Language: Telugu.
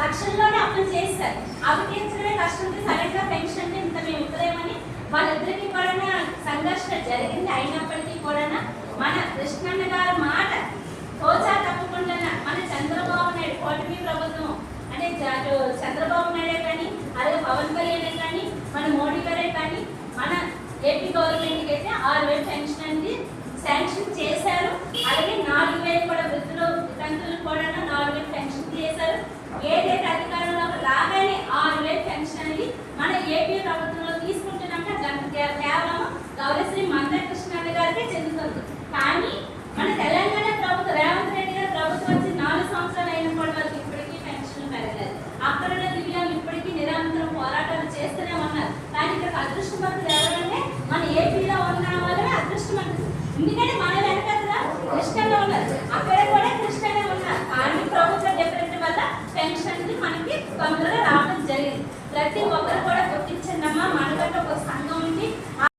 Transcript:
తక్షణంలోనే అప్లై చేస్తారు. అవి తీర్చడమే కష్టంతో సరిగ్గా పెన్షన్ ఇంత మేము ఇవ్వలేమని వాళ్ళిద్దరికీ కూడా సంఘర్షణ జరిగింది. అయినప్పటికీ కూడా మన కృష్ణన్న గారి మాట తోచా తప్పకుండా మన చంద్రబాబు నాయుడు కూటమి ప్రభుత్వం అంటే చంద్రబాబు నాయుడే కానీ అదే పవన్ కళ్యాణ్ కానీ మన మోడీ గారే కానీ మన ఏపీ గవర్నమెంట్కి అయితే 6,000 పెన్షన్ అనేది శాంక్షన్ చేశారు. అలాగే 4,000 కూడా వృద్ధులు వితంతులు కూడా 4,000 పెన్షన్ చేశారు. ఏదైతే అధికారంలో రాగానే 6,000 పెన్షన్ అనేది మన ఏపీ ప్రభుత్వంలో తీసుకుంటున్నాక కేవలం గౌరవశ్రీ మంత్రి కృష్ణన్న గారికే చెందుతుంది. కానీ మన తెలంగాణ ప్రభుత్వం రేవంత్ రెడ్డి గారి ప్రభుత్వం వచ్చి 4 సంవత్సరాలు అయినప్పటి వరకు ఇప్పటికీ పెన్షన్ పెరగలేదు. అక్కడ దివ్యాంగులు ఇప్పటికీ నిరంతరం పోరాటాలు చేస్తూనే ఉన్నారు. కానీ ఇక్కడ అదృష్టవంతులు ఎవరంటే మన ఏపీలో ఉన్న వాళ్ళే అదృష్టవంతులు. ఎందుకంటే మన వెనక కృష్ణలో ఉన్నారు. అక్కడ కూడా